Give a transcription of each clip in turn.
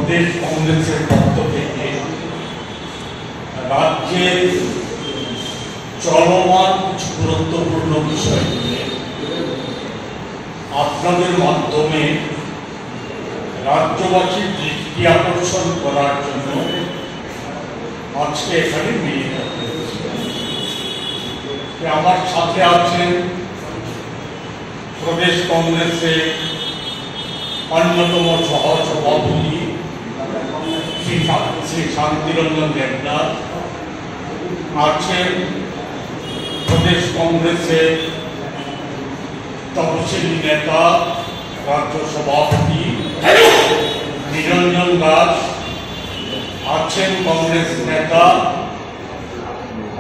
প্রদেশ কংগ্রেসের পক্ষ থেকে রাজ্যের চলমান কিছু গুরুত্বপূর্ণ বিষয় নিয়ে আপনাদের মাধ্যমে রাজ্যবাসীর দৃষ্টি আকর্ষণ করার জন্য আজকে এখানে মিলিত হয়েছে। আমার সাথে আছেন প্রদেশ কংগ্রেসের অন্যতম সহসভাপতি শ্রী শান্তিরঞ্জন দেবনাথ, আছেন প্রদেশ কংগ্রেসের তপশিলি নেতা রাজ্য সভাপতি নিরঞ্জন দাস, আছেন কংগ্রেস নেতা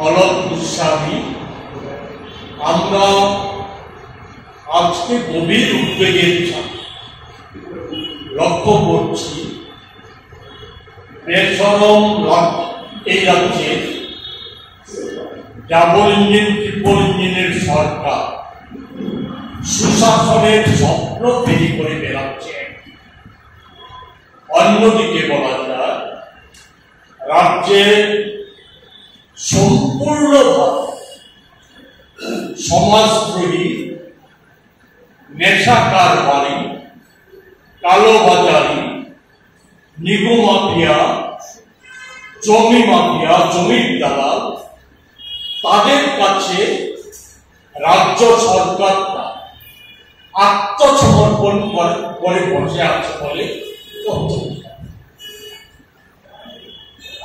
অলোক গোস্বামী। আমরা আজকে গভীর উদ্বেগের সাথে লক্ষ্য করছি বেসরম এই রাজ্যে ডাবল ইঞ্জিন ট্রিপল ইঞ্জিনের সরকার সুশাসনের স্বপ্ন তৈরি করে বেড়াচ্ছে। অন্যদিকে বলা যায় রাজ্যে সম্পূর্ণভাবে সমাজদ্রোহী, নেশা কারবারি, কালোবাজারি, নিগু মাফিয়া, জমি মাফিয়া, জমির দালাল, তাদের কাছে রাজ্য সরকারটা আত্মসমর্পণ করে বসে আছে বলে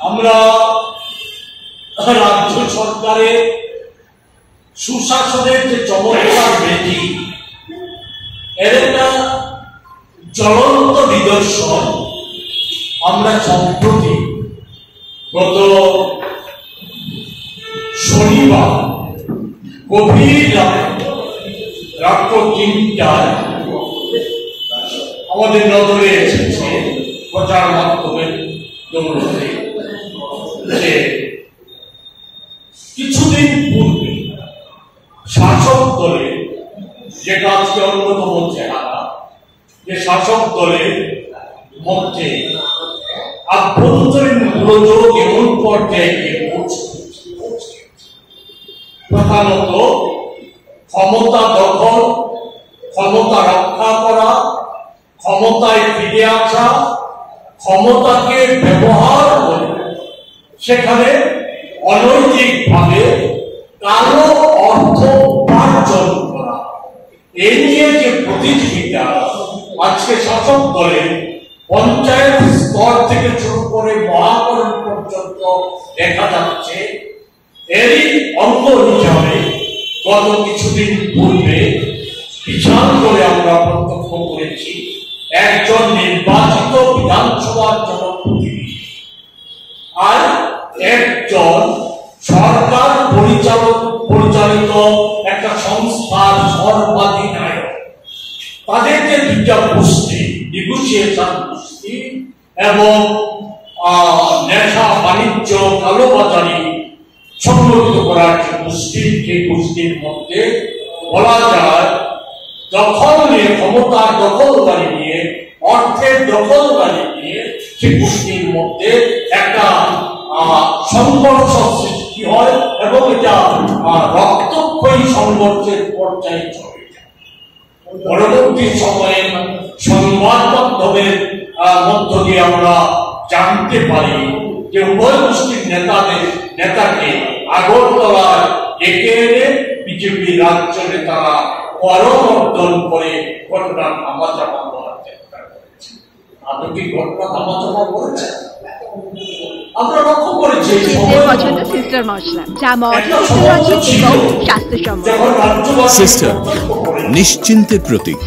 আমরা রাজ্য সরকারের সুশাসনের যে চমৎকার বেদি, এর একটা জ্বলন্ত নিদর্শন আমরা সম্প্রতি গত শনিবার গভীর রাত ৩টায় আমাদের নজরে এসেছে প্রচার মাধ্যমের দৌলতে যে কিছুদিন পূর্বে শাসক দলে, যেটা আজকে অন্যতম চেহারা, যে শাসক দলের মধ্যে আভ্যন্তরীণ গোলযোগ এমন পর্যায়ে গিয়ে পৌঁছেছে, প্রধানত ক্ষমতা দখল, ক্ষমতা রক্ষা করা, ক্ষমতায় ফিরে আসা, ক্ষমতাকে ব্যবহার করে সেখানে অনৈতিকভাবে কালো অর্থ উপার্জন করা, এ নিয়ে যে প্রতিযোগিতা আজকে শাসক দলের পঞ্চায়েত স্তর থেকে শুরু করে মহাকরণ পর্যন্ত দেখা যাচ্ছে, এরই অঙ্গ হিসাবে গত কিছুদিন পূর্বে বিশাল করে আমরা প্রত্যক্ষ করেছি একজন নির্বাচিত বিধানসভার জনপ্রতিনিধি আর একজন সরকার পরিচালিত একটা সংস্থার সর্বাধিনায়ক, তাদের যে দুইটা গোষ্ঠী, নেগোসিয়েশন গোষ্ঠী এবং নেশা বাণিজ্য কালোবাজারি সংগঠিত করার যে গোষ্ঠী, যে গোষ্ঠীর মধ্যে বলা যায় দখল নিয়ে, ক্ষমতার দখলদারি নিয়ে, অর্থের দখলদারি নিয়ে সে গোষ্ঠীর মধ্যে একটা সংঘর্ষ সৃষ্টি হয় এবং এটা রক্তক্ষয়ী সংঘর্ষের পর্যায়ে চলে যায়। পরবর্তী সময়ে সংবাদ মাধ্যমের মধ্য দিয়ে আমরা জানতে পারি যে উভয় গোষ্ঠীর নেতাকে আগরতলায় ডেকে এনে বিজেপি রাজ্য নেতারা করমর্দন করে ঘটনা ধামাচাপা করার চেষ্টা করেছে। আপনি কি ঘটনা ধামাচাপা করেছেন? আমরা লক্ষ্য করেছি সিস্টার মশলা, যা মডার্ন এবং স্বাস্থ্যসম্মত। সিস্টার নিশ্চিন্তের প্রতীক।